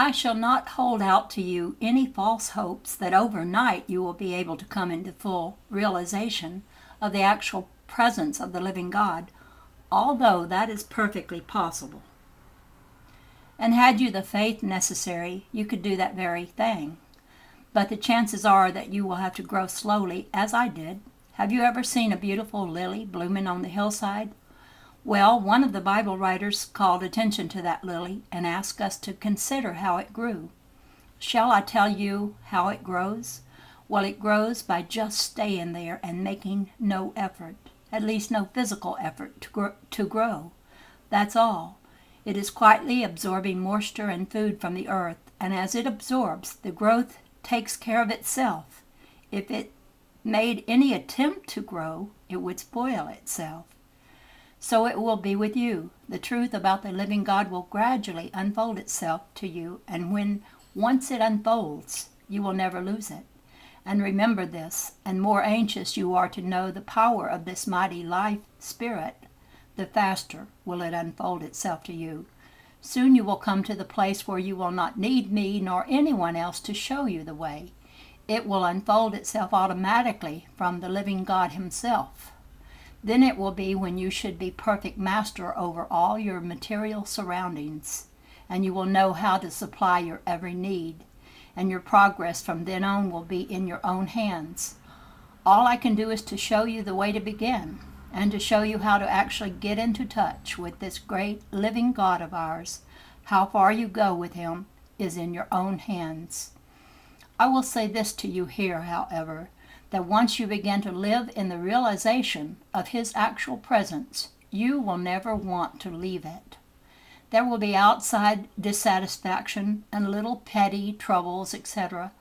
I shall not hold out to you any false hopes that overnight you will be able to come into full realization of the actual presence of the living God, although that is perfectly possible. And had you the faith necessary, you could do that very thing. But the chances are that you will have to grow slowly, as I did. Have you ever seen a beautiful lily blooming on the hillside? Well, one of the Bible writers called attention to that lily and asked us to consider how it grew. Shall I tell you how it grows? Well, it grows by just staying there and making no effort, at least no physical effort to grow. That's all. It is quietly absorbing moisture and food from the earth, and as it absorbs, the growth takes care of itself. If it made any attempt to grow, it would spoil itself. So it will be with you. The truth about the living God will gradually unfold itself to you, and when once it unfolds, you will never lose it. And remember this, and more anxious you are to know the power of this mighty life spirit, the faster will it unfold itself to you. Soon you will come to the place where you will not need me nor anyone else to show you the way. It will unfold itself automatically from the living God himself. Then it will be when you should be perfect master over all your material surroundings, and you will know how to supply your every need, and your progress from then on will be in your own hands. All I can do is to show you the way to begin, and to show you how to actually get into touch with this great living God of ours. How far you go with him is in your own hands. I will say this to you here, however, that once you begin to live in the realization of his actual presence, you will never want to leave it. There will be outside dissatisfaction and little petty troubles, etc.,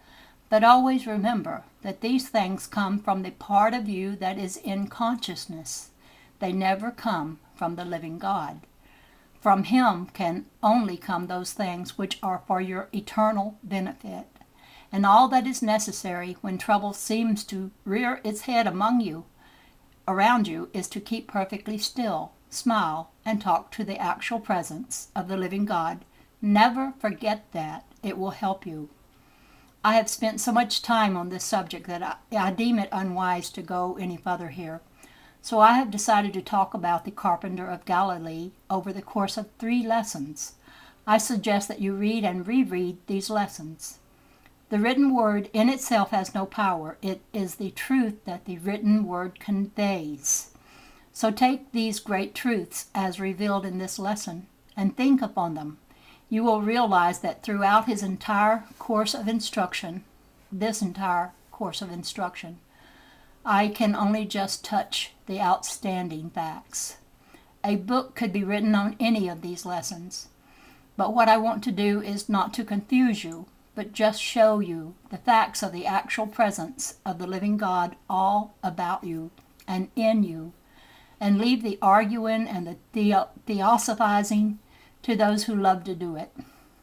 but always remember that these things come from the part of you that is in consciousness. They never come from the living God. From him can only come those things which are for your eternal benefit. And all that is necessary when trouble seems to rear its head around you, is to keep perfectly still, smile, and talk to the actual presence of the living God. Never forget that. It will help you. I have spent so much time on this subject that I deem it unwise to go any further here. So I have decided to talk about the carpenter of Galilee over the course of 3 lessons. I suggest that you read and reread these lessons. The written word in itself has no power. It is the truth that the written word conveys. So take these great truths as revealed in this lesson and think upon them. You will realize that throughout this entire course of instruction, I can only just touch the outstanding facts. A book could be written on any of these lessons. But what I want to do is not to confuse you, but just show you the facts of the actual presence of the living God all about you and in you, and leave the arguing and the theosophizing to those who love to do it.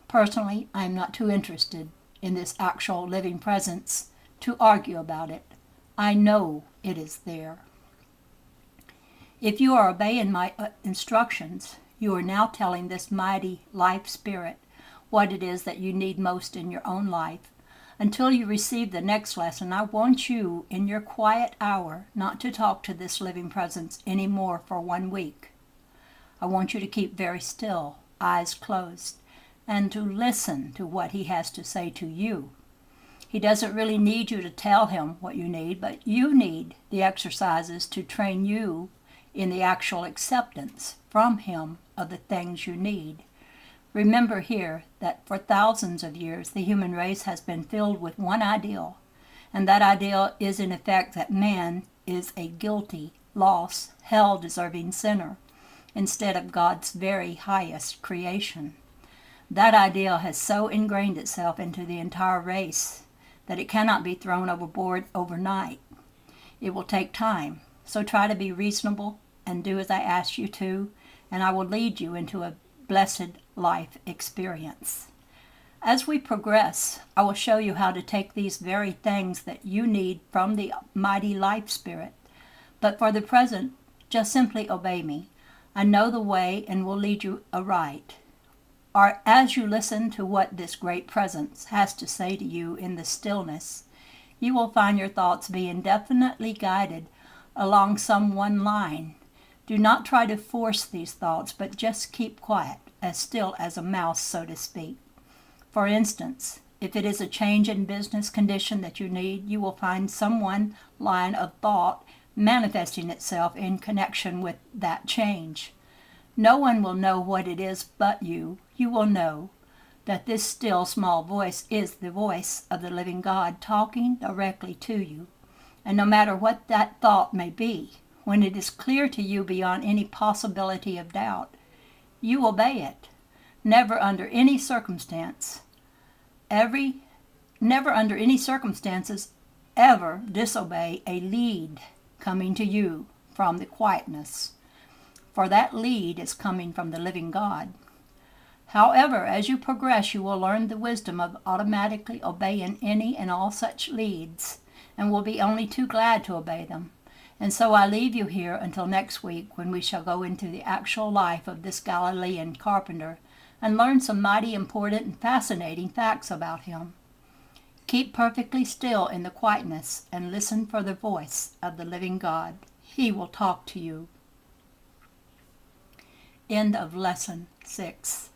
Personally, I am not too interested in this actual living presence to argue about it. I know it is there. If you are obeying my instructions, you are now telling this mighty life spirit what it is that you need most in your own life. Until you receive the next lesson, I want you, in your quiet hour, not to talk to this living presence anymore for 1 week. I want you to keep very still, eyes closed, and to listen to what he has to say to you. He doesn't really need you to tell him what you need, but you need the exercises to train you in the actual acceptance from him of the things you need. Remember here that for thousands of years the human race has been filled with one ideal, and that ideal is in effect that man is a guilty, lost, hell-deserving sinner, instead of God's very highest creation. That ideal has so ingrained itself into the entire race that it cannot be thrown overboard overnight. It will take time, so try to be reasonable and do as I ask you to, and I will lead you into a blessed life experience. As we progress, I will show you how to take these very things that you need from the mighty life spirit. But for the present, just simply obey me. I know the way and will lead you aright. or as you listen to what this great presence has to say to you in the stillness, you will find your thoughts being definitely guided along some one line. Do not try to force these thoughts, but just keep quiet, as still as a mouse, so to speak. For instance, if it is a change in business condition that you need, you will find some one line of thought manifesting itself in connection with that change. No one will know what it is but you. You will know that this still small voice is the voice of the living God talking directly to you. And no matter what that thought may be, when it is clear to you beyond any possibility of doubt, you obey it. Never under any circumstances ever disobey a lead coming to you from the quietness, for that lead is coming from the living God. However, as you progress, you will learn the wisdom of automatically obeying any and all such leads, and will be only too glad to obey them. And so I leave you here until next week, when we shall go into the actual life of this Galilean carpenter and learn some mighty important and fascinating facts about him. Keep perfectly still in the quietness and listen for the voice of the living God. He will talk to you. End of Lesson 6.